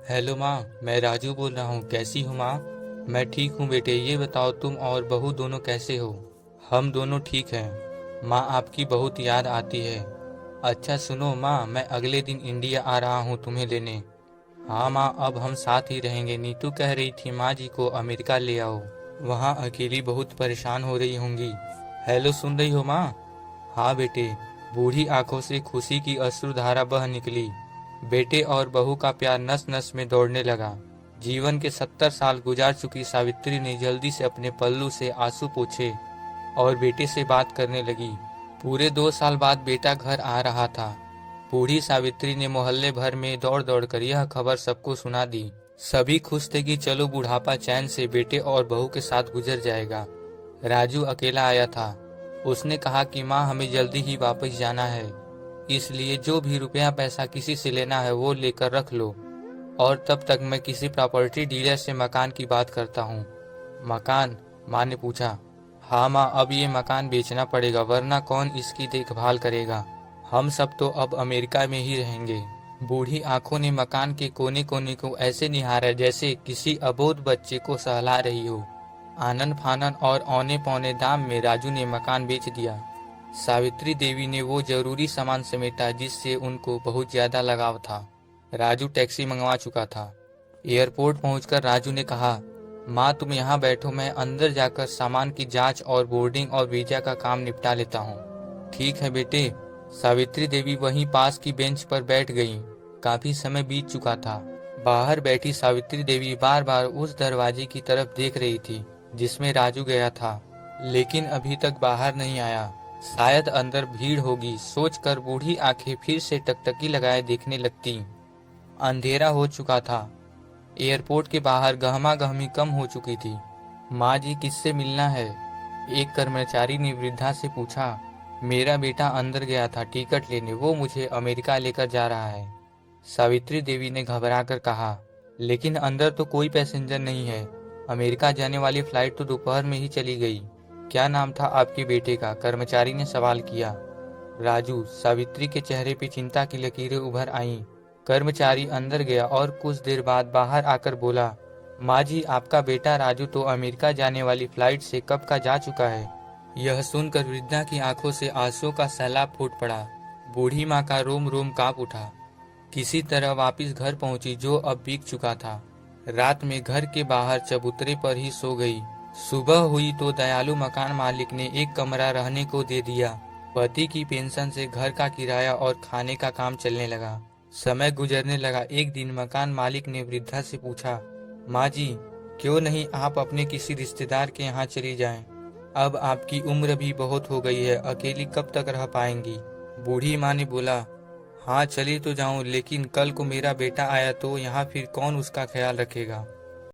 Hello माँ। मैं राजू बोल रहा हूँ। कैसी हो माँ? मैं ठीक हूँ बेटे। ये बताओ तुम और बहू दोनों कैसे हो? हम दोनों ठीक हैं। माँ आपकी बहुत याद आती है। अच्छा सुनो माँ, मैं अगले दिन इंडिया आ रहा हूँ तुम्हें लेने। हाँ माँ, अब हम साथ ही रहेंगे। नीतू कह रही थी माँ जी को अमेरिका ले आओ, वहाँ अकेली बहुत परेशान हो रही होंगी। हेलो, सुन रही हो माँ? हाँ बेटे। बूढ़ी आंखों से खुशी की अश्रुधारा बह निकली। बेटे और बहू का प्यार नस नस में दौड़ने लगा। जीवन के 70 साल गुजार चुकी सावित्री ने जल्दी से अपने पल्लू से आंसू पोंछे और बेटे से बात करने लगी। पूरे 2 साल बाद बेटा घर आ रहा था। बूढ़ी सावित्री ने मोहल्ले भर में दौड़ दौड़ कर यह खबर सबको सुना दी। सभी खुश थे कि चलो बुढ़ापा चैन से बेटे और बहू के साथ गुजर जाएगा। राजू अकेला आया था। उसने कहा कि माँ हमें जल्दी ही वापस जाना है, इसलिए जो भी रुपया पैसा किसी से लेना है वो लेकर रख लो, और तब तक मैं किसी प्रॉपर्टी डीलर से मकान की बात करता हूँ। मकान? माँ ने पूछा। हाँ माँ, अब ये मकान बेचना पड़ेगा वरना कौन इसकी देखभाल करेगा। हम सब तो अब अमेरिका में ही रहेंगे। बूढ़ी आंखों ने मकान के कोने कोने को ऐसे निहारा जैसे किसी अबोध बच्चे को सहला रही हो। आनन फानन और औने पौने दाम में राजू ने मकान बेच दिया। सावित्री देवी ने वो जरूरी सामान समेटा जिससे उनको बहुत ज्यादा लगाव था। राजू टैक्सी मंगवा चुका था। एयरपोर्ट पहुंचकर राजू ने कहा, माँ तुम यहाँ बैठो, मैं अंदर जाकर सामान की जांच और बोर्डिंग और वीजा का काम निपटा लेता हूँ। ठीक है बेटे। सावित्री देवी वहीं पास की बेंच पर बैठ गईं। काफी समय बीत चुका था। बाहर बैठी सावित्री देवी बार बार उस दरवाजे की तरफ देख रही थी जिसमें राजू गया था, लेकिन अभी तक बाहर नहीं आया। शायद अंदर भीड़ होगी सोचकर बूढ़ी आंखें फिर से टकटकी लगाए देखने लगती। अंधेरा हो चुका था। एयरपोर्ट के बाहर गहमा गहमी कम हो चुकी थी। माँ जी किससे मिलना है? एक कर्मचारी ने वृद्धा से पूछा। मेरा बेटा अंदर गया था टिकट लेने, वो मुझे अमेरिका लेकर जा रहा है। सावित्री देवी ने घबराकर कहा, लेकिन अंदर तो कोई पैसेंजर नहीं है। अमेरिका जाने वाली फ्लाइट तो दोपहर में ही चली गई। क्या नाम था आपके बेटे का? कर्मचारी ने सवाल किया। राजू। सावित्री के चेहरे पे चिंता की लकीरें उभर आईं। कर्मचारी अंदर गया और कुछ देर बाद बाहर आकर बोला, माँ जी आपका बेटा राजू तो अमेरिका जाने वाली फ्लाइट से कब का जा चुका है। यह सुनकर वृद्धा की आंखों से आंसुओं का सैलाब फूट पड़ा। बूढ़ी माँ का रोम रोम कांप उठा। किसी तरह वापस घर पहुंची जो अब बीत चुका था। रात में घर के बाहर चबूतरे पर ही सो गई। सुबह हुई तो दयालु मकान मालिक ने एक कमरा रहने को दे दिया। पति की पेंशन से घर का किराया और खाने का काम चलने लगा। समय गुजरने लगा। एक दिन मकान मालिक ने वृद्धा से पूछा, माँ जी क्यों नहीं आप अपने किसी रिश्तेदार के यहाँ चली जाएं? अब आपकी उम्र भी बहुत हो गई है, अकेली कब तक रह पाएंगी? बूढ़ी माँ ने बोला, हाँ चली तो जाऊं, लेकिन कल को मेरा बेटा आया तो यहाँ फिर कौन उसका ख्याल रखेगा?